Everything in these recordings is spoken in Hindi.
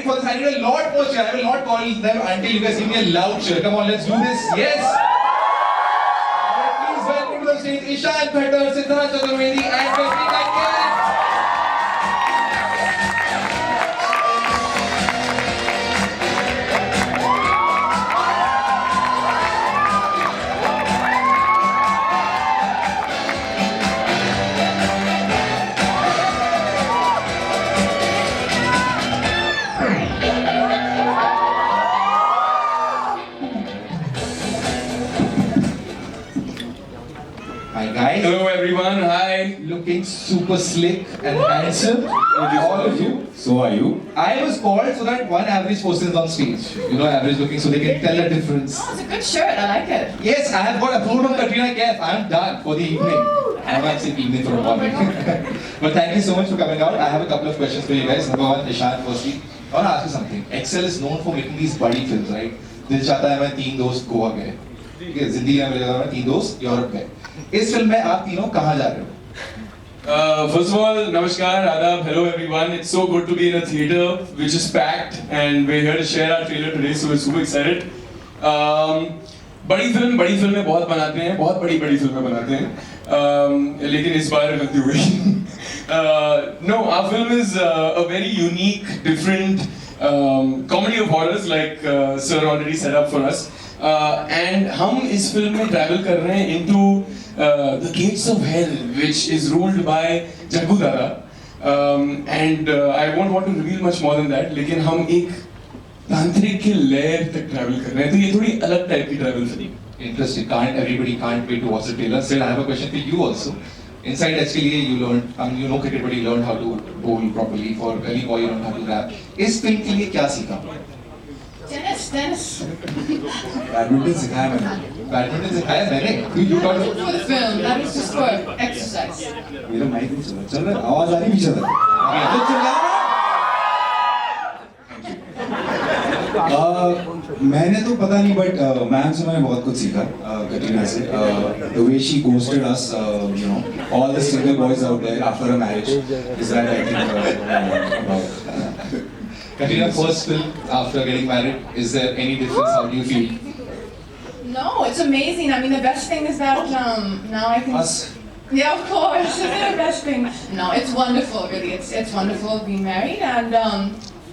for this. I need a lot more cheer. I will not call them until you guys give me a loud cheer. Come on, let's do this. Yes. Please welcome to the stage Ishaan, Siddhant, Chaturvedi, and Katrina. Hi guys. Hello everyone, hi. Looking super slick and handsome. All of you. So are you? I was called so that one average person is on stage. You know, average looking, so they can tell the difference. Oh, it's a good shirt. I like it. Yes, I have got approved from Katrina, Kaif. I am done for the evening. I'm actually evening for the morning. But thank you so much for coming out. I have a couple of questions for you guys. Number one, Ishaan, firstly, I want to ask you something. Excel is known for making these buddy films, right? दिल चाहता है मैं 3 दोस्त गोवा गए, ठीक है, जिंदगी में मेरे 3 दोस्त यूरोप गए. इस फिल्म में आप तीनों कहाँ जा रहे हो? First of all, namaskar, adab, hello everyone. It's so good to be in a theater which is packed and we're here to share our trailer today, so we're super excited. बड़ी फिल्म में बहुत बनाते हैं, बहुत बड़ी फिल्में बनाते हैं, लेकिन इस बार गलती हो गई. No, our film is a very unique, different comedy of horrors like sir already set up for us. And हम इस फिल्म में travel कर रहे हैं into the gates of hell, which is ruled by Jaggu दादा. And I won't want to reveal much more than that. लेकिन हम एक तांत्रिक के lair तक travel कर रहे हैं, तो ये थोड़ी अलग type की travel film. Interesting. Everybody can't wait to watch the trailer. Still, I have a question for you also. Inside SKLA, you learned, you know cricket, but you learned how to bowl properly. For early boy, you learned how to rap. इस फिल्म के लिए क्या सीखा? Tennis. बैडमिंटन सिखाया मैंने. बैडमिंटन सिखाया मैंने. You taught me. For the film, that is just for exercise. मेरा माइक नहीं चल रहा है, आवाज आ रही पीछे तक. तो चला. मैंने तो पता नहीं, बट मैम से मैंने बहुत कुछ सीखा, कटरीना से. The way she ghosted us, you know, all the single boys out there after a marriage, is that I think about. Katrina, first film after getting married, is there any difference? How do you feel? No, it's amazing. I mean, the best thing is that now I can. Us. Yeah, of course. It's the best thing. No, it's wonderful, really. It's wonderful being married, and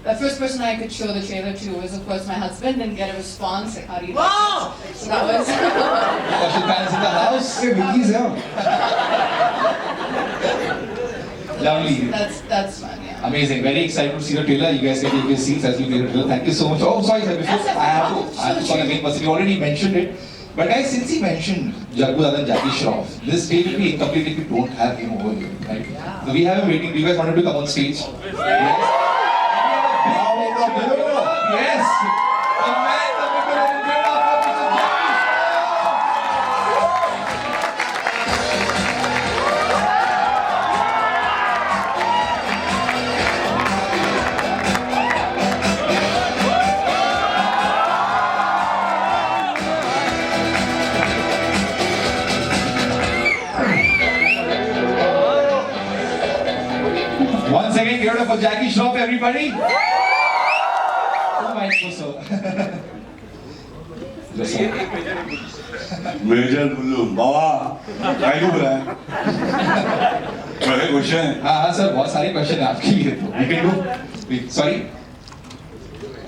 the first person I could show the trailer to was, of course, my husband, and get a response like, "How do you like it?" So that was. Special fans in the house. Hey, Vicky's here. Lovely. That's fun. Yeah. Amazing. Very excited to see the trailer. You guys can take your seats as we play the trailer. Thank you so much. Oh, sorry, sir. Before I have to call again, but you already mentioned it. But guys, since he mentioned Jaggu Dada and Jackie Shroff, this stage will be incomplete if we don't have him over here, right? So we have him waiting. Do you guys want him to come on stage? Yes. Yes. The man, the myth, and the legend of Mr. Jackie Once again, give it up for Jackie Shroff, everybody. Oh my God, major Bullu Baba काय को बुलाया बड़े क्वेश्चन हाँ सर, बहुत सारे क्वेश्चन है आपके लिए. तो we can do. Sorry.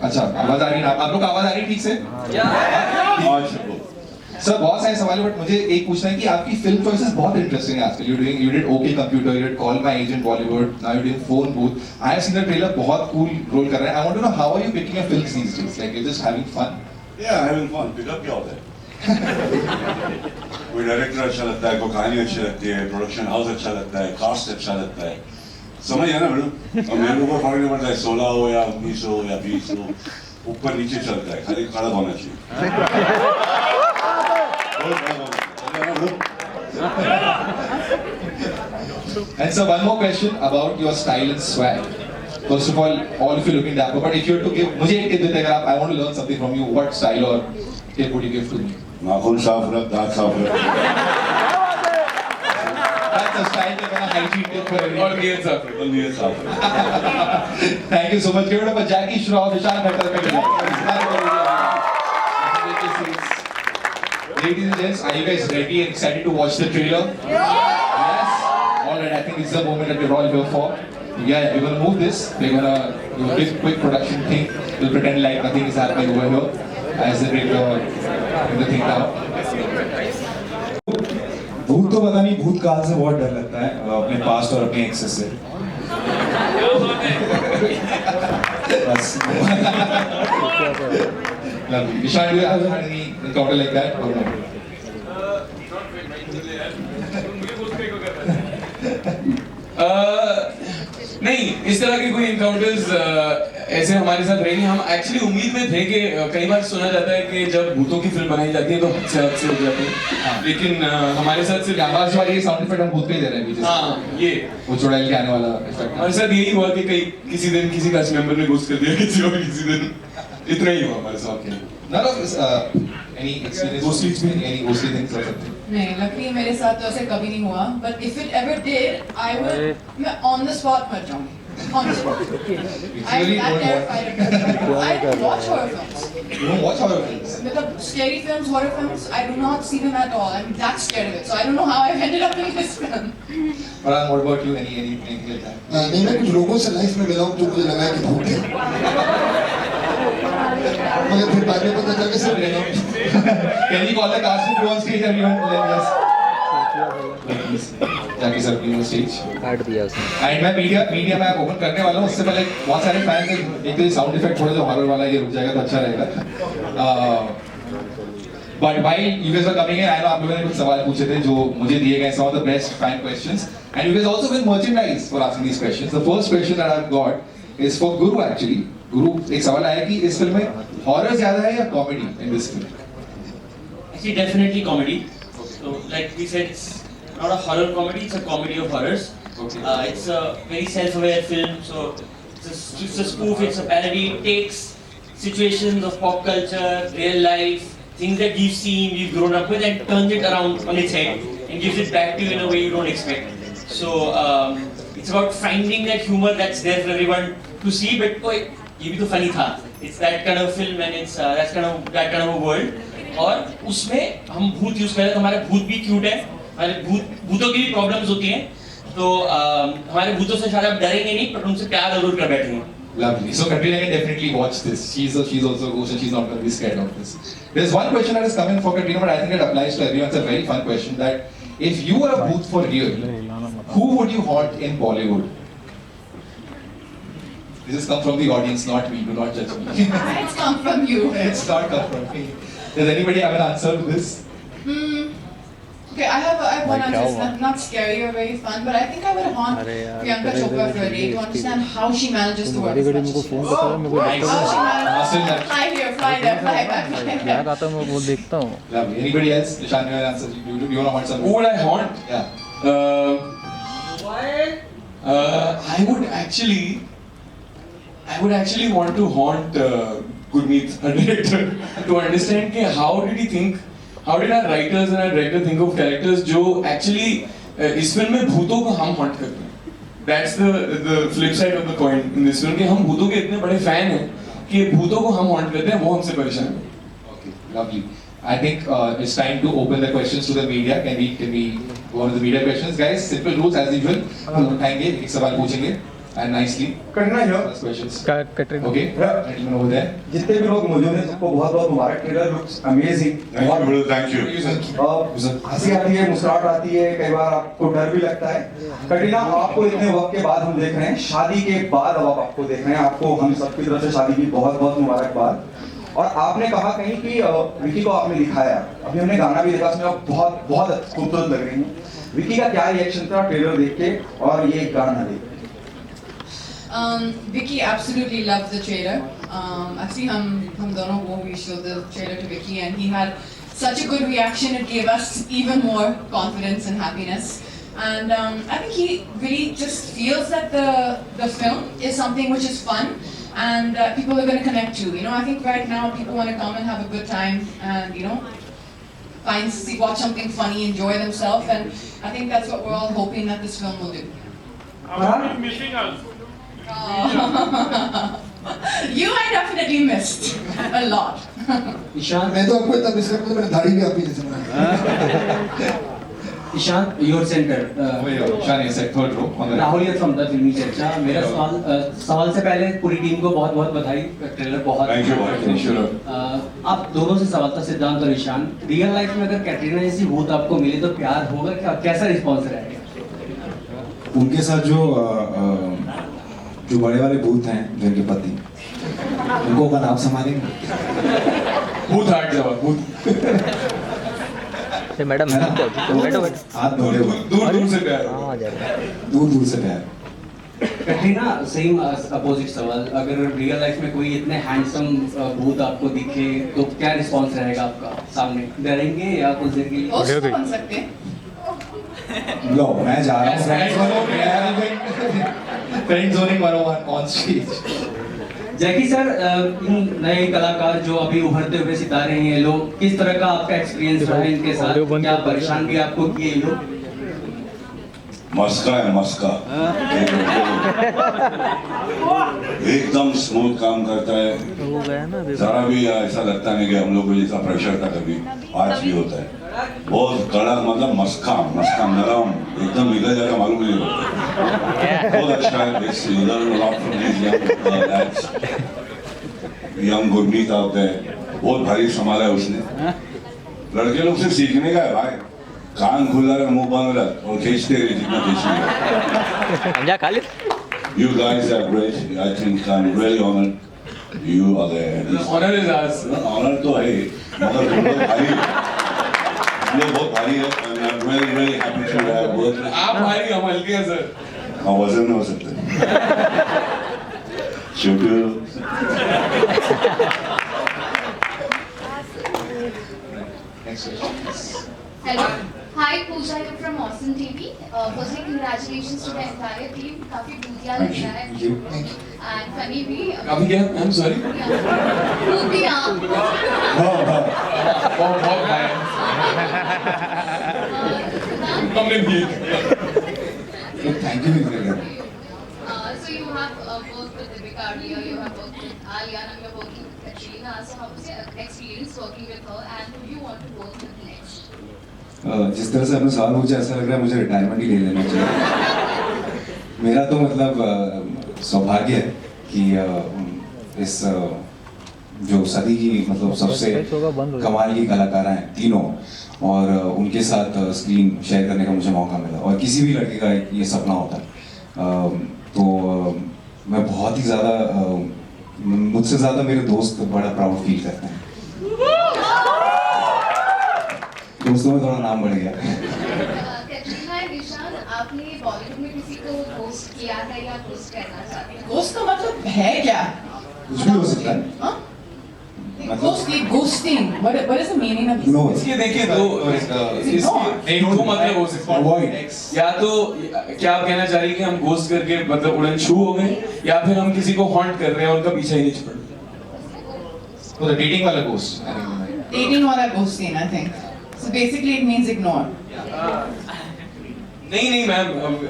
अच्छा, आवाज आ रही है? आप लोग को आवाज आ रही है ठीक से? आज सर, बहुत सारे सवाल है, बट मुझे एक पूछना है कि आपकी फिल्म चॉइसेस बहुत इंटरेस्टिंग है आजकल. You did OK Computer, you did Call My Agent Bollywood, now you're doing Phone Booth. I have seen the trailer, बहुत cool रोल कर रहे हैं. I want to know how are you picking your films these days? Like you're just having fun? Yeah, having fun. Pickup क्या होता है? कोई डायरेक्टर अच्छा लगता है, कोई कहानी अच्छी लगती है, प्रोडक्शन हाउस अच्छा लगता है, कास्ट अच्छा लगता है. समझ है ना मैडम? और मेरे ऊपर फर्क नहीं पड़ता है 16 हो या 19 हो या 20 हो, ऊपर नीचे चलता है, खाली खड़ा होना चाहिए. And so one more question about your style and swag. First of all of you looking dapper, but if you were to give, मुझे एक tip देते अगर आप, I want to learn something from you, what style or tip would you give to me? नाखून साफ रख, दांत साफ रख. That's a style that hygiene tip for everyone. और नियत साफ रखो. नियत साफ रख. Thank you. you so much. Give it up for Jackie Shroff, Ishaan Katrina. Ladies and gents, are you guys ready and excited to watch the trailer? Yes? Alright, I think it's the moment that we're all here for. Yeah, we're gonna move this. We're gonna do a big, quick production thing. We'll pretend like nothing is happening over here as they bring the thing down. भूत तो पता नहीं, भूतकाल से बहुत डर लगता है, अपने पास्ट और अपने एक्सेस से। बस। Lovely. Ishaan, do you have any encounter like that or no? नहीं, इस तरह के कोई encounters ऐसे हमारे साथ रहे नहीं। हम एक्चुअली उम्मीद में थे कि कई बार सुना जाता है कि जब भूतों की फिल्म बनाई जाती है तो हद से हो जाते हैं, लेकिन हमारे साथ सिर्फ आवाज वाली साउंड इफेक्ट हम भूत पे ही दे रहे हैं। हाँ, ये वो चुड़ैल के आने वाला इफेक्ट। हमारे साथ यही हुआ कि किसी दिन किसी कास्ट मेंबर ने घोस्ट कर दिया किसी और किसी दिन, इतना ही हुआ हमारे साथ। None of this, any experience, any ghostly things or something? नहीं, luckily मेरे साथ तो ऐसे कभी नहीं हुआ, but if it ever did, मैं on the spot मर जाऊँगी, on the spot. I'm that terrified of it. I don't watch horror films. You don't watch horror films? मतलब scary films, horror films, I do not see them at all. I'm that scared of it, so I don't know how I've ended up in this film. Farhan, what about you? Anything like that? नहीं, मैं कुछ लोगों से लाइफ में मिला हूँ जो मुझे लगा है कि भूत है, मगर फिर बाद में पता चला कि सिर्फ लेना। Can you call the cast and crew on stage, everyone? Yes. Jackie sir, please on stage. काट दिया उसने। And मैं मीडिया में ओपन करने वाला हूँ, उससे पहले बहुत सारे फैंस हैं। एक तो साउंड इफेक्ट थोड़ा जो हॉरर वाला ये रुक जाएगा तो अच्छा रहेगा। But while you guys were coming in, I know आप लोगों ने कुछ सवाल पूछे थे जो मुझे दिए गए, some of the best fan questions, and you guys also win merchandise for asking these questions. The first question that I've got is for Guru actually. Guru, एक सवाल आया कि इस फिल्म में हॉरर ज्यादा है या comedy in this film? Actually, definitely comedy. So, like we said, it's not a horror comedy; it's a comedy of horrors. Okay. It's a very self-aware film, so it's a spoof, it's a parody. It takes situations of pop culture, real life, things that we've seen, we've grown up with, and turns it around on its head and gives it back to you in a way you don't expect. So it's about finding that humor that's there for everyone to see, but oh, ये भी तो funny था. It's that kind of film and it's that kind of a world. और उसमें हम भूत यूज कर रहे हैं, तो हमारे भूत भी क्यूट है, हमारे भूतों की भी प्रॉब्लम्स होती हैं, तो हमारे भूतों से शायद आप डरेंगे नहीं, पर उनसे प्यार जरूर कर बैठेंगे। Lovely. So Katrina can definitely watch this. She's also a ghost and she's not going to be scared of this. There's one question that is coming for Katrina, but I think it applies to everyone. It's a very fun question. That if you were a bhoot for real, who would you haunt in Bollywood? This has come from the audience, not me. Do not judge me. It's come from you. It's not come from me. Does anybody have an answer to this? Okay, I have one answer. It's not scary or very fun, but I think I would haunt Priyanka Chopra for a day to understand how she manages to work as much as she does. How she manages. Fly here, fly there, fly back, fly क्या there. कहता हूँ मैं वो देखता हूँ। Lovely. Anybody else? Ishaan, you have an answer. Do you want to haunt somebody? Who would I haunt? Yeah. I would actually want to haunt Gurmeet, our director, to understand कि how did our writers and our director think of characters जो actually इस फिल्म में भूतों को हम haunt करते हैं. That's the flip side of the coin in this film कि हम भूतों के इतने बड़े fan हैं कि भूतों को हम haunt करते हैं, वो हमसे परेशान हैं. Okay, lovely. I think it's time to open the questions to the media. Can we go on to the media questions, guys? Simple rules as usual. हम उठाएंगे, एक सवाल पूछेंगे, and nicely. Katrina here. First questions. Katrina. Okay. Gentlemen over there. जितने भी लोग मौजूद हैं सबको बहुत बहुत मुबारक। Trailer looks amazing. Thank you. हंसी आती है, मुस्कुराहट आती है, कई बार आपको डर भी लगता है। कटरीना, आपको इतने वक्त के बाद हम देख रहे हैं, शादी के बाद अब आप आपको देख रहे हैं, आपको हम सबकी तरफ से शादी की बहुत बहुत मुबारकबाद। और आपने कहा कहीं कि विकी को आपने दिखाया, अभी हमने गाना भी देखा, उसमें आप बहुत बहुत खूबसूरत लग रही हैं। विकी का क्या रिएक्शन था ट्रेलर देख के और ये गाना देख के? Vicky absolutely loved the trailer. Actually, हम दोनों को we showed the trailer to Vicky and he had such a good reaction. It gave us even more confidence and happiness. And I think he really just feels that the film is something which is fun and people are going to connect to. You know, I think right now people want to come and have a good time and watch something funny, enjoy themselves, and I think that's what we're all hoping that this film will do. I've been missing us. You I definitely missed a lot. Ishan, मैं तो आपको इतना मिस करता हूँ, मैंने दाढ़ी भी आपकी जैसे बनाई। Ishaan, your centre. Ishaan is at third row on the Rahul ये फ्रॉम द फिल्मी चर्चा। मेरा सवाल से पहले पूरी टीम को बहुत बहुत बधाई। ट्रेलर बहुत Thank you, thank you. आप दोनों से सवाल था, सिद्धांत और ईशान। रियल लाइफ में अगर कैटरीना जैसी भूत आपको मिले तो प्यार होगा क्या? कैसा रिस्पॉन्स रहेगा? उनके साथ जो बड़े वाले भूत हैं, जिनके पति, उनको का नाम संभालेंगे। भूत हाट जवाब भूत मैडम है ना? बैठो हाथ धोड़े हुए, दूर दूर से प्यार दूर दूर से प्यार। कैटरीना, सेम अपोजिट सवाल, अगर रियल लाइफ में कोई इतने हैंडसम भूत आपको दिखे तो क्या रिस्पॉन्स रहेगा आपका सामने? डरेंगे या कुछ देर के लिए? Ghost तो बन सकते हैं। लो, मैं जा रहा हूँ friend zoning 101 on stage. Jackie sir, इन नए कलाकार जो अभी उभरते हुए सितारे हैं ये लोग, किस तरह का आपका एक्सपीरियंस रहा है इनके साथ? क्या परेशान भी आपको किए ये लोग? मस्का है मस्का, एकदम स्मूथ काम करता है। जरा भी ऐसा लगता नहीं कि हम लोग को जैसा प्रेशर था कभी, आज भी होता है। बहुत कड़क, मतलब मस्का मस्का नरम, एकदम निकल जाएगा मालूम नहीं होता। बहुत अच्छा है। It's you learn a lot from these young lads, young Gurmeet out there। बहुत भारी संभाला है उसने। लड़के लोग से सीखने का है भाई। कान खुला रहा, मुंह बंद रहा और खींचते रहे जितना खींचना। खाली You guys are great. I think I'm really honored. You are there. Honour is ours Honor तो है, मगर तुम लोग भारी, तुम लोग बहुत भारी है। And I'm really really happy to have worked with you. आप भारी हम हल्के हैं सर हाँ, वजन में हो सकते हैं। छोटू। Next question. Hello. Hi, Pooja here from Awesome TV. Firstly, congratulations to the entire team. काफी भूतिया लग रहा है। Thank you. And funny भी। अभी क्या? I'm sorry. भूतिया। बहुत भाई हमने भी Thank you again. So you have worked with Deepika earlier. You have worked with Alia. Now you're working with Katrina. So how was your experience working with her? And who do you want to work with next? जिस तरह से आपने सवाल पूछा, ऐसा लग रहा है मुझे रिटायरमेंट ही ले लेना चाहिए। मेरा तो मतलब सौभाग्य है कि इस जो सदी की मतलब सबसे कमाल की कलाकार हैं तीनों, और उनके साथ स्क्रीन शेयर करने का मुझे मौका मिला। और किसी भी लड़के का ये सपना होता है। तो मैं बहुत ही ज़्यादा, मुझसे ज़्यादा मेरे दोस्त बड़ा प्राउड फील करते हैं। दोस्तों में थोड़ा नाम बढ़ गया। Katrina and Ishaan, आपने बॉलीवुड में किसी को होस्ट किया है या होस्ट करना चाहते हैं? Ghost का मतलब है क्या? कुछ भी हो सकता है। हाँ? Ghost, ये ghosting. What is the meaning of this? No. इसके देखिए इसके दो मतलब हो सकते हैं। Avoid. या तो क्या आप कहना चाह रही हैं कि हम घोस्ट करके मतलब उड़न छू हो गए, या फिर हम किसी को हॉन्ट कर रहे हैं और उनका पीछा ही नहीं छोड़ रहे। So the dating वाला ghost. Dating वाला ghosting, I think. So basically it means ignore. नहीं नहीं ma'am,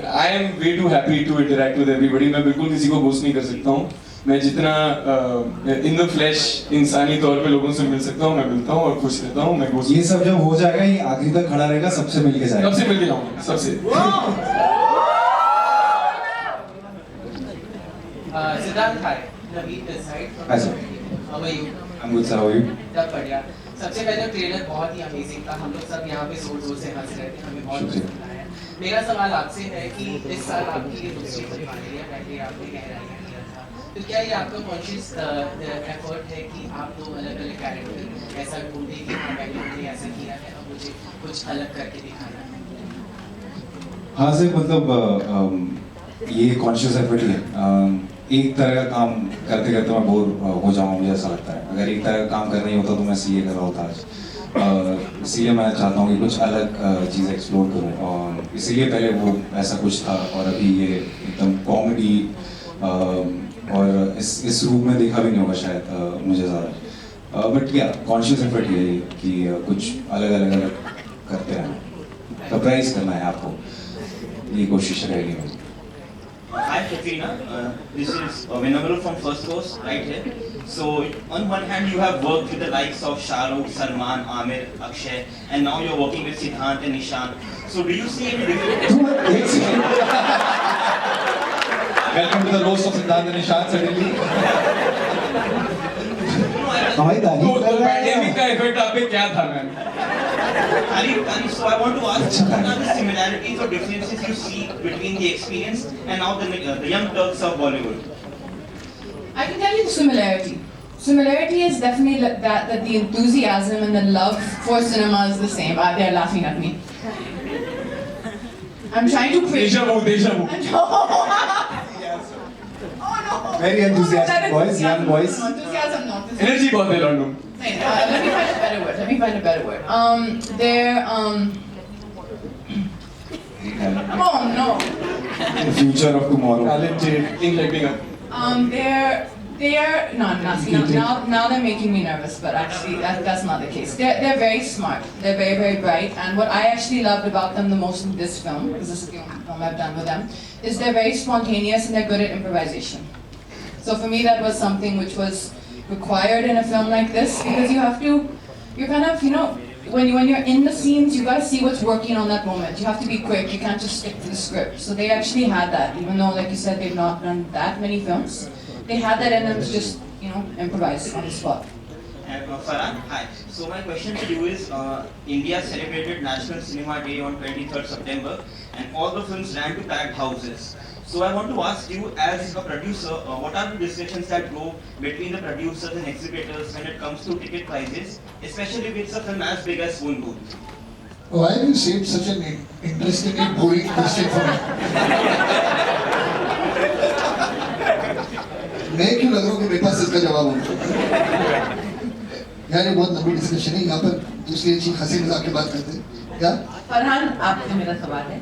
I am way too happy to interact with everybody. मैं बिल्कुल किसी को घोस्ट नहीं कर सकता हूँ। मैं जितना इन द फ्लैश इंसानी तौर पे लोगों से मिल सकता हूँ मैं मिलता हूँ और खुश रहता हूँ। मैं घोस्ट ये सब जब हो जाएगा, ये आखिरी तक खड़ा रहेगा, सबसे मिलके जाएगा। सबसे मिल के जाऊँगा सबसे। Siddhant, hi, Naveen this side. Hi sir. How are you? I'm good sir. How are you? सब बढ़िया। सबसे पहले ट्रेलर बहुत ही अमेजिंग था। हम लोग सब यहाँ पे जोर जोर से हंस रहे थे, हमें बहुत पसंद आया। मेरा सवाल आपसे है कि इस साल आपकी ये दूसरी फिल्म आ रही है, पहले आपने गहराई किया था, तो क्या ये आपका कॉन्शियस एफर्ट है कि आप दो अलग अलग कैरेक्टर ऐसा ढूंढे कि हाँ मैंने उन्हें ऐसा किया है और मुझे कुछ अलग करके दिखाना है? हाँ सर, मतलब ये कॉन्शियस एफर्ट ही है। एक तरह का काम करते करते मैं बोर हो जाऊँगा, मुझे ऐसा लगता है। अगर एक तरह का काम करना ही होता तो मैं सीए कर रहा होता आज। इसीलिए मैं चाहता हूँ कि कुछ अलग चीज़ एक्सप्लोर करूँ, और इसीलिए पहले वो ऐसा कुछ था और अभी ये एकदम कॉमेडी, और इस रूप में देखा भी नहीं होगा शायद मुझे ज़्यादा। बट क्या कॉन्शियस एफर्ट ये है कि कुछ अलग अलग अलग करते रहना, सरप्राइज करना है आपको, ये कोशिश रहेगी मेरी। Hi Katrina, this is Vinamru from First Coast right here. So on one hand you have worked with the likes of Shah Rukh, Salman, Amir, Akshay, and now you're working with Siddhant and Ishaan. So do you see any difference? Welcome to the roast of Siddhant and Ishaan suddenly. हमारी तारीफ तो कर रहा है पैंडेमिक का इफेक्ट आप पे क्या था ma'am? So I want to ask, what are the similarities or differences you see between the experience and now the young Turks of Bollywood? I can tell you the similarity. Similarity is definitely that the enthusiasm and the love for cinema is the same. They're laughing at me. I'm trying to preach. Deja vu. Oh no! Very enthusiastic boys, young boys. No, enthusiasm not. Energy बहुत है London. Let me find a better word. They're Oh no. The future of tomorrow. Talented, lighting up. They're now they're making me nervous, but actually that's not the case. They're very smart. They're very, very bright. And what I actually loved about them the most in this film, because this is the only film I've done with them, is they're very spontaneous and they're good at improvisation. So for me that was something which was required in a film like this, because you're kind of, when you're in the scenes, you gotta see what's working on that moment. You have to be quick, you can't just stick to the script. So they actually had that, even though, like you said, they've not done that many films. They had that in them to just, improvise on the spot. And Farhan, hi. So my question to you is, India celebrated National Cinema Day on 23rd September, and all the films ran to packed houses. So I want to ask you, as a producer, what are the discussions that go between the producers and exhibitors when it comes to ticket prices, especially with a film as big as Bhoot? Why have you saved such an interesting and boring question for me? मैं क्यों लग रहा हूँ कि मेरे पास इसका जवाब होगा? यार ये बहुत लंबी डिस्कशन है, यहाँ पर दूसरी अच्छी हंसी मजाक की बात करते हैं क्या? फरहान, आपसे मेरा सवाल है,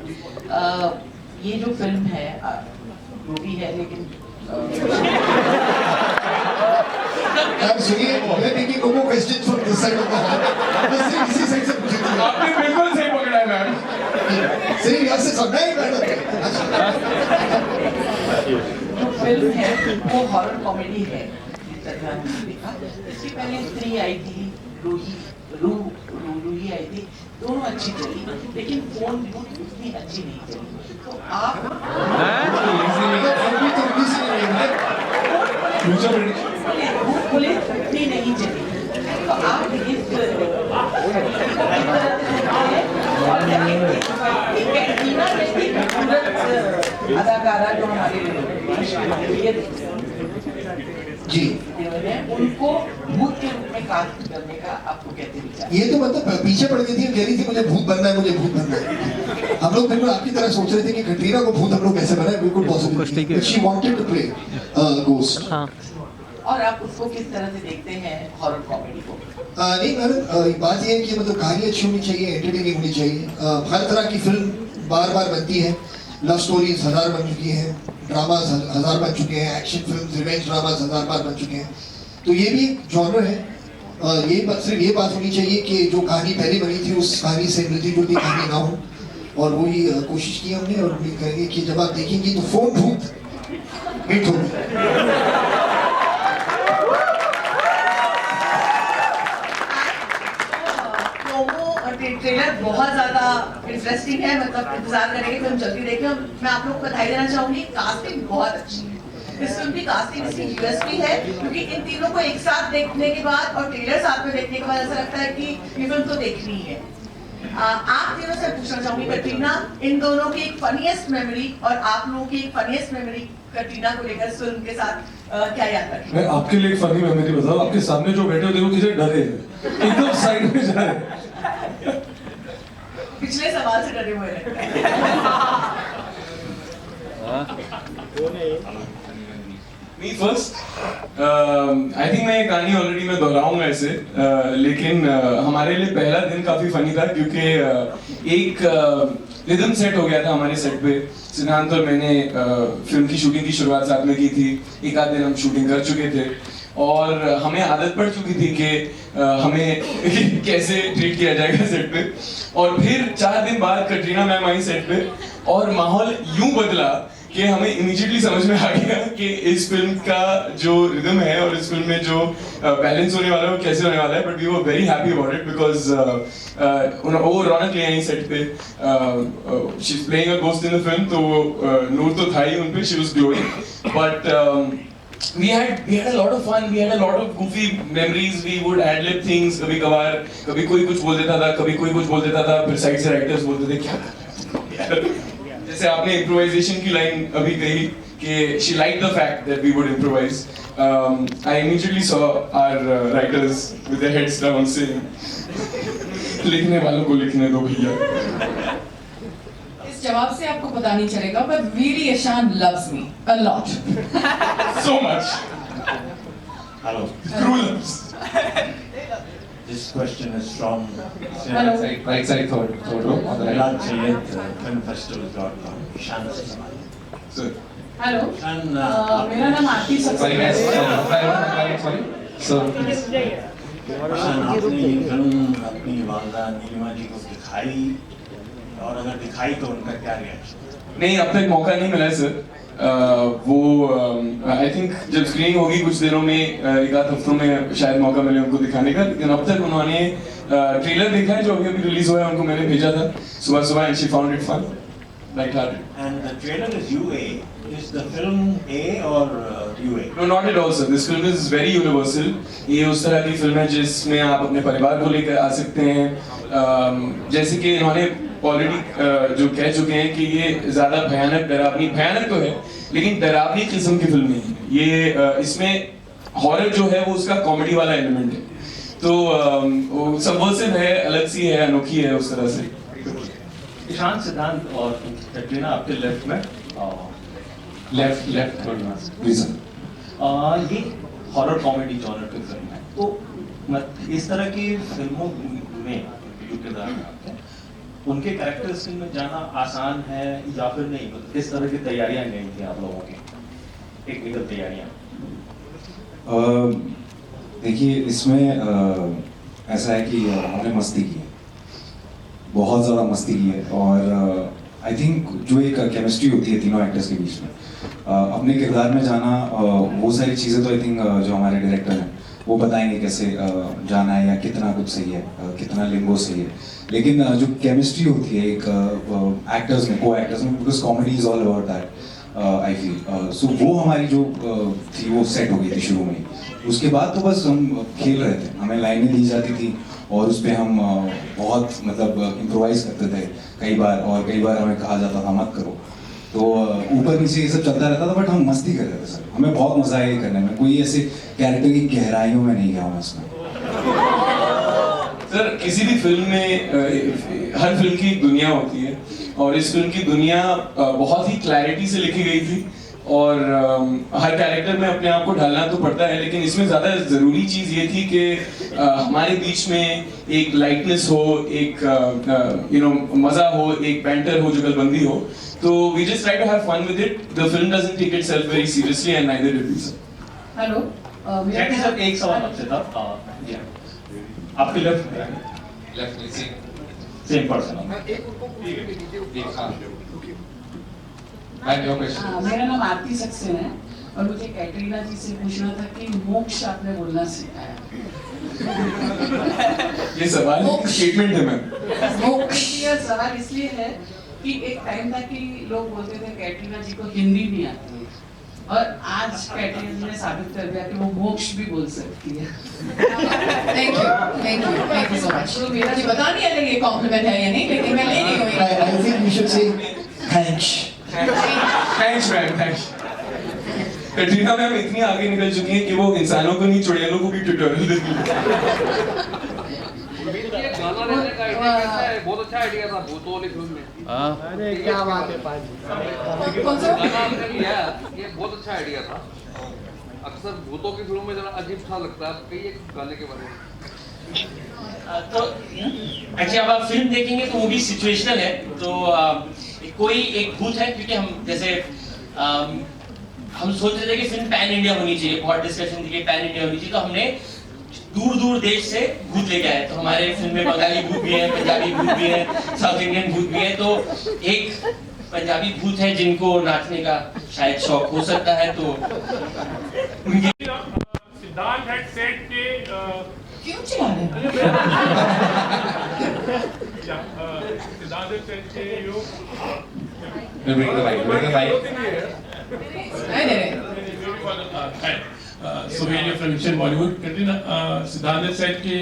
ये जो फिल्म है वो भी है लेकिन यार सुनिए, मैं taking no more question from this side of the hall, बस इसी साइड से पूछिए. आपने बिल्कुल सही पकड़ा है मैम. सही यहाँ से सब नहीं मैडम. जो फिल्म है वो हॉरर कॉमेडी है. देखा इससे पहले स्त्री आई थी, रूही आई थी, दोनों अच्छी चली, लेकिन फोन बूथ उतनी अच्छी नहीं चली. तो आप बोले उतनी नहीं चली, तो आप इस कैटरीना जैसी खूबसूरत अदाकारा जो हमारे जी उनको भूत के रूप में कास्ट करने का आपको कहते विचार? ये तो मतलब पीछे पड़ गई थी, कह रही थी मुझे भूत बनना है, मुझे भूत बनना है. हम लोग बिल्कुल आपकी तरह सोच रहे थे कि कटरीना को भूत हम लोग कैसे बनाए, बिल्कुल possible. She wanted to play ghost. और आप उसको किस तरह से देखते हैं हॉरर कॉमेडी को? नहीं मैडम, बात ये है कि मतलब कहानी अच्छी होनी चाहिए, एंटरटेनिंग होनी चाहिए. हर तरह की फिल्म बार बार बनती है. लव स्टोरीज 1000 बन चुकी हैं, ड्रामास 1000 बन चुके हैं, एक्शन फिल्म रिवेंज ड्रामास 1000 बार बन चुके हैं. तो ये भी एक जॉनर है. ये सिर्फ ये बात होनी चाहिए कि जो कहानी पहले बनी थी उस कहानी से मिलती जुलती कहानी ना हो, और वही कोशिश की हमने, और उम्मीद करेंगे कि जब आप देखेंगे तो फोन भूत हिट होगी. ट्रेलर बहुत ज्यादा इंटरेस्टिंग है, मतलब इंतजार करेंगे फिल्म जल्दी देखें. मैं आप लोग को बधाई देना चाहूंगी, कास्टिंग बहुत अच्छी है. इस फिल्म की कास्टिंग इसकी यूएसपी है, क्योंकि इन तीनों को एक साथ देखने के बाद और ट्रेलर साथ में देखने के बाद ऐसा लगता है कि ये फिल्म तो देखनी है. आप तीनों से पूछना चाहूंगी, कटरीना, इन दोनों की एक फनीएस्ट मेमोरी और आप लोगों की एक फनीएस्ट मेमोरी कटरीना को लेकर फिल्म के साथ क्या याद रखें? मैं आपके लिए एक फनी मेमोरी बताऊं. आपके सामने जो बैठे होते हैं वो किसी डरे हैं, एकदम साइड में जा रहे हैं. पिछले सवाल से डरे हुए हैं. Me first, I think मैं ये कहानी ऑलरेडी मैं दोहराऊंगा ऐसे, लेकिन हमारे लिए पहला दिन काफी फनी था, क्योंकि एक रिदम सेट हो गया था हमारे सेट पे. सिद्धांत और मैंने फिल्म की शूटिंग की शुरुआत साथ में की थी. एक आध दिन हम शूटिंग कर चुके थे और हमें आदत पड़ चुकी थी कि हमें कैसे ट्रीट किया जाएगा सेट पे. और फिर 4 दिन बाद कटरीना मैम आई सेट पे और माहौल यूं बदला कि हमें इमीडिएटली समझ में आ गया कि इस फिल्म का जो रिदम है और इस फिल्म में जो बैलेंस होने वाला है वो कैसे होने वाला है, but we were very happy about it because वो रौनक ले आई सेट पे, she is playing a ghost in the film, तो नूर तो था ही उन पे, she was glowing, but we had a lot of fun, we had a lot of goofy memories, we would ad-lib things, कभी कभार कभी कोई कुछ बोल देता था, कभी कोई कुछ बोल देता था, फिर साइड से राइटर्स बोलते थे क्या कर रहे हो जैसे आपने improvisation की लाइन अभी कही कि she liked the fact that we would improvise. I immediately saw our writers with their heads down saying लिखने वालों को लिखने दो भैया. जवाब से आपको पता नहीं चलेगा, but really Ishaan loves me a lot. So much. Hello. True loves. This question is from Hello. Right side, third row on the right. Bilal Sayed, filmfestival.com. Ishaan Sir. Sir. Hello Ishaan, मेरा नाम आरती Sorry guys, sorry. So please. Ishaan, आपने ये फिल्म अपनी वालदा नीलिमा जी को दिखाई, और अगर दिखाई तो उनका क्या रिएक्शन? नहीं, अब तक मौका नहीं मिला है सर. वो आई थिंक जब स्क्रीनिंग होगी कुछ दिनों में, एक आध हफ्तों में शायद मौका मिले उनको दिखाने का, लेकिन अब तक उन्होंने ट्रेलर देखा है जो अभी अभी रिलीज हुआ है, उनको मैंने भेजा था सुबह सुबह, and she found it fun, light hearted. And the trailer is UA. Is the film A or UA? No, not at all, sir. This film is very universal. ये उस तरह की फिल्म है जिसमें आप अपने परिवार को लेकर आ सकते हैं. जैसे कि इन्होंने ऑलरेडी जो कह चुके हैं कि ये ज़्यादा भयानक डरावनी, भयानक तो है लेकिन डरावनी किस्म की फिल्म नहीं है ये. इसमें हॉरर जो है वो उसका कॉमेडी वाला एलिमेंट है, तो वो सबवर्सिव है, अलग सी है, अनोखी है उस तरह से. ईशान, सिद्धांत और कैटरीना आपके लेफ्ट में, लेफ्ट प्लीज सर. ये हॉरर कॉमेडी जॉनर की फिल्म है, तो इस तरह की फिल्मों में जो किरदार में आते हैं उनके कैरेक्टर्स में जाना आसान है या फिर नहीं? मतलब किस तरह की तैयारियां नहीं थी आप लोगों की, टेक्निकल तैयारियां? देखिए इसमें ऐसा है कि हमने मस्ती की है, बहुत ज़्यादा मस्ती की है, और आई थिंक जो एक केमिस्ट्री होती है तीनों एक्टर्स के बीच में, अपने किरदार में जाना, वो सारी चीज़ें तो आई थिंक जो हमारे डायरेक्टर हैं वो बताएंगे कैसे जाना है या कितना कुछ सही है, कितना लिंगो सही है, लेकिन जो केमिस्ट्री होती है एक एक्टर्स में, को एक्टर्स में, because comedy is all about that I feel. So वो हमारी जो थी वो सेट हो गई थी शुरू में. उसके बाद तो बस हम खेल रहे थे, हमें लाइनें दी जाती थी और उस पर हम बहुत मतलब इम्प्रोवाइज करते थे कई बार, और कई बार हमें कहा जाता था मत करो, तो ऊपर नीचे ये सब चलता रहता था, बट हम मस्ती कर रहे थे सर. हमें बहुत मजा आया ये करने में, कोई ऐसे कैरेक्टर की गहराइयों में नहीं गया हूँ इसमें. सर किसी भी फिल्म में हर फिल्म की एक दुनिया होती है, और इस फिल्म की दुनिया बहुत ही क्लैरिटी से लिखी गई थी, और हर कैरेक्टर में अपने आप को ढालना तो पड़ता है, लेकिन इसमें ज़्यादा ज़रूरी चीज़ ये थी कि हमारे बीच में एक लाइटनेस हो, एक मज़ा हो, एक बैंटर हो, जुगलबंदी हो. तो we just try to have fun with it. The film doesn't take itself very seriously and neither did we, sir. Hello Jackie sir, एक सवाल आपसे था. जी आपके लेफ्ट में सेम पर्सन. मेरा नाम आरती सक्सेना है और मुझे कैटरीना जी से पूछना था कि मोक्ष आपने बोलना सिखाया. ये सवाल स्टेटमेंट है मैम. मोक्ष ये सवाल इसलिए है कि एक टाइम था कि लोग बोलते थे कैटरीना जी को हिंदी नहीं आती, और आज कैटरीना जी ने साबित कर दिया कि वो मोक्ष भी बोल सकती है. Thank you so much. मुझे पता नहीं है ये कॉम्प्लीमेंट है या नहीं, लेकिन मैं ले रही हूँ. I think we should say thanks. Thanks ma'am, thanks. Katrina ma'am इतनी आगे निकल चुकी हैं कि वो इंसानों को नहीं, चुड़ैलों को भी ट्यूटोरियल देती हैं. बहुत अच्छा आइडिया था भूतों वाली फिल्म में. अरे क्या बात है. कौन सा? ये बहुत अच्छा आइडिया था. अक्सर भूतों की फिल्मों में जरा अजीब सा लगता है, कई एक गाने के बारे में. तो एक्चुअली अब आप फिल्म देखेंगे तो वो भी सिचुएशनल है. तो कोई एक भूत है, क्योंकि हम जैसे हम सोच रहे थे कि फिल्म पैन इंडिया होनी चाहिए, बहुत डिस्कशन थी कि पैन इंडिया होनी चाहिए, तो हमने दूर दूर देश से भूत लेके आए. तो हमारे फिल्म में बंगाली भूत भी है, पंजाबी भूत भी है, साउथ इंडियन भूत भी है. तो एक पंजाबी भूत हैं जिनको नाचने का शायद शौक हो सकता है, तो उनके सिद्धांत had said के क्यों चिल्ला रहे हैं? सिद्धांत had said के you Bring the mic. So when you're from Indian Bollywood, Katrina, Siddhant has said कि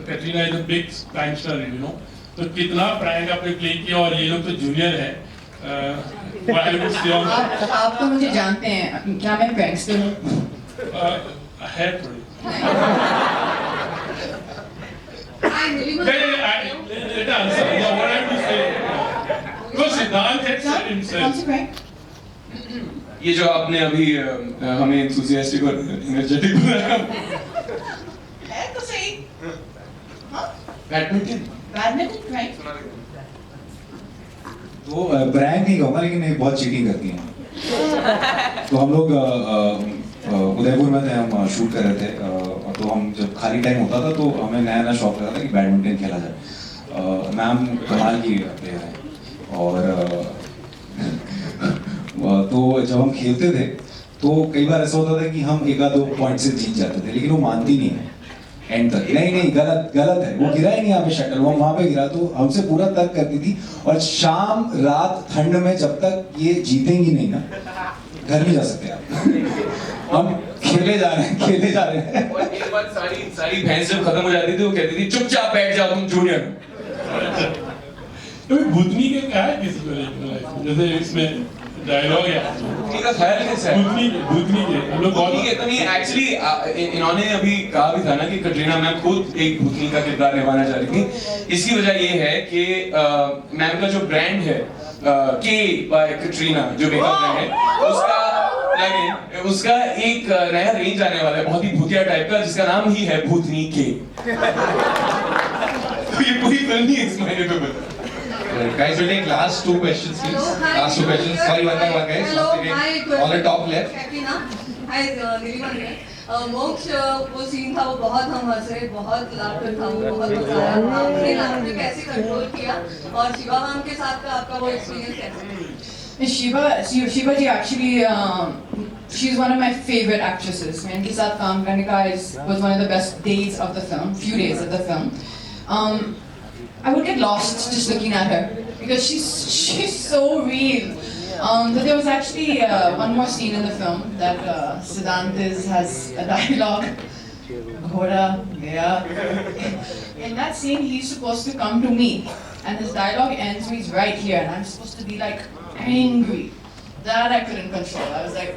Katrina is a big prankster, you know. तो कितना प्रैंक आपने प्ले किया और ये लोग तो जूनियर है। आप तो मुझे जानते हैं, क्या मैं प्रैंकस्टर हूँ? है थोड़ी। Let answer. What I have to say. Because Siddhant had said himself. ये जो आपने अभी हमें enthusiastic और energetic बनाया, है तो सही। Badminton prank. तो प्रैंक नहीं कहूँगा, लेकिन एक बहुत चीटिंग करती हैं। तो हम लोग उदयपुर में थे, हम शूट कर रहे थे, तो हम जब खाली टाइम होता था तो हमें नया नया शौक लगा था कि बैडमिंटन खेला जाए। मैम कमाल की प्लेयर है, और तो जब हम खेलते थे तो कई बार ऐसा होता था कि हम एक आध 2 पॉइंट से जीत जाते थे, लेकिन वो मानती नहीं है एंड तक। नहीं गलत है, वो गिरा ही नहीं यहाँ पे शटल, वो वहाँ पे गिरा, तो हमसे पूरा तर्क करती थी। और शाम रात ठंड में जब तक ये जीतेंगी नहीं ना, घर नहीं जा सकते आप। हम खेले जा रहे हैं। और एक बार सारी भैंस जब खत्म हो जाती थी, वो कहती थी चुपचाप बैठ जाओ तुम जूनियर। तो भूतनी के क्या है किसी को, जैसे इसमें डायलॉग है भूतनी का ख्याल कैसा है? भूतनी के हम लोग भूतनी के तो नहीं, एक्चुअली इन्होंने अभी कहा भी था ना कि कटरीना मैम खुद एक भूतनी का किरदार निभाना चाह रही थी। इसकी वजह ये है कि मैम का जो ब्रांड है के बाय कटरीना, जो मेकअप ब्रांड है, उसका एक नया रेंज आने वाला है बहुत ही भूतिया टाइप का, जिसका नाम ही है भूतनी के। तो ये पूरी फिल्म ही इस महीने पे बता। Guys, we'll take last 2 questions, please. Last 2 questions. Sorry, one by one, guys. Hello, Once again, hi. on the top left. Katrina, hi, Nilima here. मोक्ष वो सीन था, वो बहुत हम हंसे, बहुत लाफ्टर था, वो बहुत मजा आया। आपने लाफ्टर कैसे कंट्रोल किया, और शिवा मैम के साथ का आपका वो एक्सपीरियंस कैसा? Shiva ji actually, she's one of my favorite actresses. मैं इनके साथ काम करने का was one of the best days of the film, few days of the film. I would get lost just looking at her because she's so real. But there was actually one more scene in the film that Siddhant has a dialogue. Ghoda, yeah. In that scene, he's supposed to come to me, and his dialogue ends when he's right here, and I'm supposed to be like angry. That I couldn't control. I was like,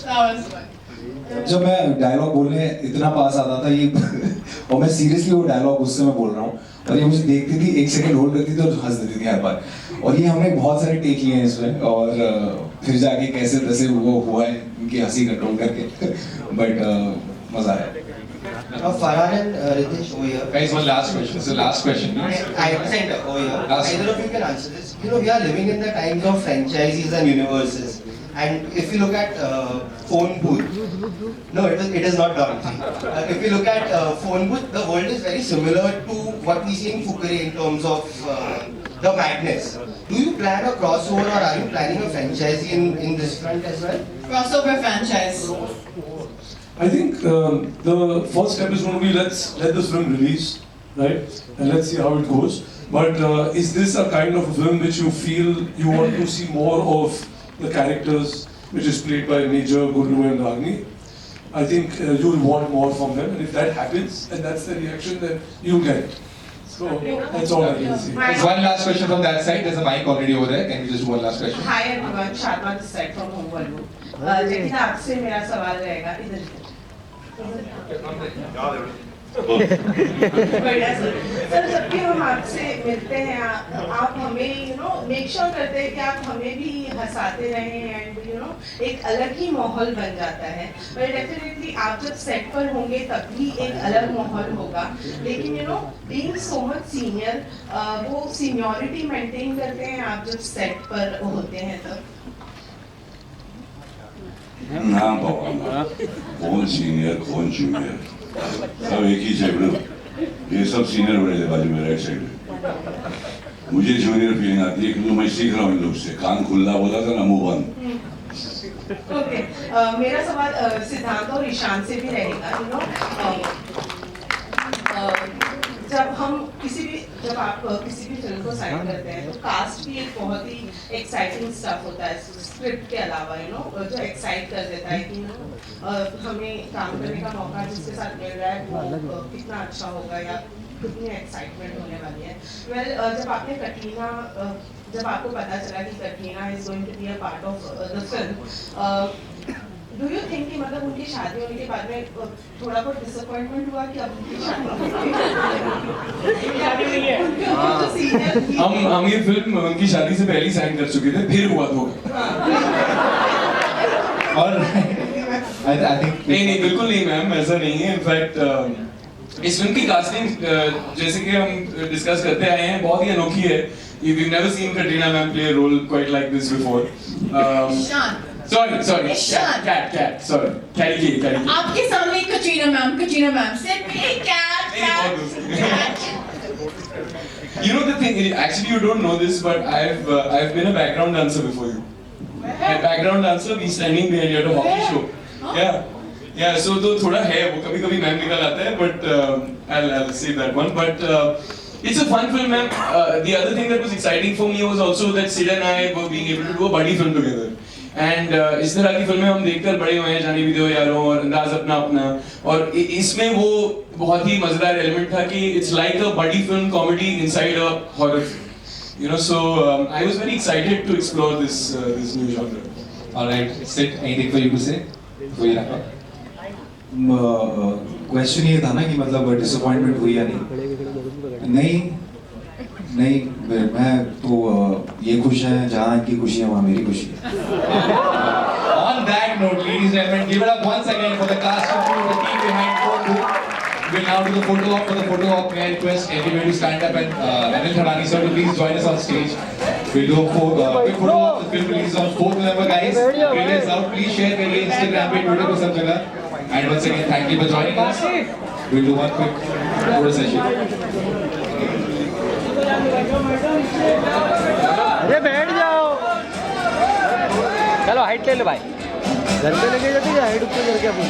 that was. जब मैं डायलॉग बोलने इतना पास आता था ये और मैं सीरियसली वो डायलॉग उससे मैं बोल रहा हूँ, और ये मुझे देखती थी, 1 सेकंड होल्ड करती थी और हंस देती थी हर बार। और ये हमने बहुत सारे टेक लिए हैं इसमें, और फिर जाके कैसे तैसे वो हुआ है उनकी हंसी कंट्रोल करके। बट मजा आया। Farhan and Ritesh over here. Guys, one last question. So last question, please. I understand over here. Last Either of you can answer this. You know, we are living in the times of franchises and universes. And if you look at phone booth, no, it is not Dorothy. If you look at phone booth, the world is very similar to what we see in Fukare in terms of the madness. Do you plan a crossover, or are you planning a franchise in this front as well? Crossover franchise. I think the first step is going to be let this film release, right? And let's see how it goes. But is this a kind of film which you feel you want to see more of the characters which is played by Major, Guru and Ragni? I think you'll want more from them, and if that happens and that's the reaction, then you'll get it. So that's all I can say. There's one last question from that side. There's a mic already over there. Can we just do one last question? Hi everyone, Sharma this side from Home Bollywood. लेकिन आपसे मेरा सवाल रहेगा इधर। बढ़िया सर, जब भी हम आपसे मिलते हैं आप हमें मेक श्योर करते हैं कि आप हमें भी हंसाते रहें, एंड एक अलग ही माहौल बन जाता है। पर डेफिनेटली आप जब सेट पर होंगे तब भी एक अलग माहौल होगा, लेकिन बीइंग सो मच सीनियर, वो सीनियरिटी मेंटेन करते हैं आप जब सेट पर होते हैं तब? ना बाबा ना, कौन सीनियर कौन जूनियर, सब एक ही से। ये सब सीनियर बड़े थे बाजू में राइट साइड में। मुझे जूनियर फीलिंग आती है क्योंकि मैं सीख रहा हूँ इन लोग से। कान खुला बोला था ना, मुंह बंद। ओके, मेरा सवाल सिद्धांत और ईशान से भी रहेगा। यू नो, जब आप किसी भी फिल्म को साइन करते हैं तो कास्ट भी एक बहुत ही एक्साइटिंग स्टफ होता है स्क्रिप्ट के अलावा, यू नो, जो एक्साइट कर देता है कि हमें काम करने का मौका जिसके साथ मिल रहा है वो कितना अच्छा होगा या कितनी एक्साइटमेंट होने वाली है। वेल, जब आपको पता चला कि Katrina is going to be a part of the film, do you think कि मतलब उनकी शादी होने के बाद में थोड़ा बहुत डिसअपॉइंटमेंट हुआ कि अब उनकी शादी हुई है? हम ये फिल्म उनकी शादी से पहले ही साइन कर चुके थे, फिर हुआ तो और I think नहीं बिल्कुल नहीं मैम, ऐसा नहीं है। इनफैक्ट इस फिल्म की कास्टिंग जैसे कि हम डिस्कस करते आए हैं बहुत ही अनोखी है। We've never seen Katrina ma'am play a role quite like this before. Sorry, cat. Sorry, carry. आपके सामने कटरीना मैम से cat. You know the thing, actually you don't know this, but I've been a background dancer before you. A background dancer, we standing behind you at a hockey show. Yeah. So तो थोड़ा है वो कभी मैम निकल आता है, but I'll save that one. But it's a fun film, ma'am. The other thing that was exciting for me was also that Sid and I were being able to do a buddy film together. And इस तरह की फिल्में हम देखकर बड़े हुए हैं, जाने भी दो यारों और अंदाज अपना, और इसमें वो बहुत ही मजेदार एलिमेंट था कि it's like a buddy film comedy inside a horror film. You know, so I was very excited to explore this new genre. All right, Sid, anything for you to say? कोई रखा? क्वेश्चन ये था ना कि मतलब डिसअपॉइंटमेंट हुई या नहीं, मैं तो ये खुश है जहाँ इनकी खुशी है वहाँ मेरी खुशी है। On that note, ladies and gentlemen, give it up once again for the cast of Bhoot, the team behind Bhoot. We'll now do the photo op. For the photo op, may I request everybody to stand up and Anil Thadani sir to please join us on stage. We'll do a quick photo op. The film releases on 4th November, guys. Release out. Please share करिए Instagram पे, Twitter पे सब जगह. And once again, thank you for joining us. We'll do one quick photo session. अरे बैठ जाओ, चलो हाइट ले लो भाई। घर पे लगे जाती है हाइट ऊपर करके अपन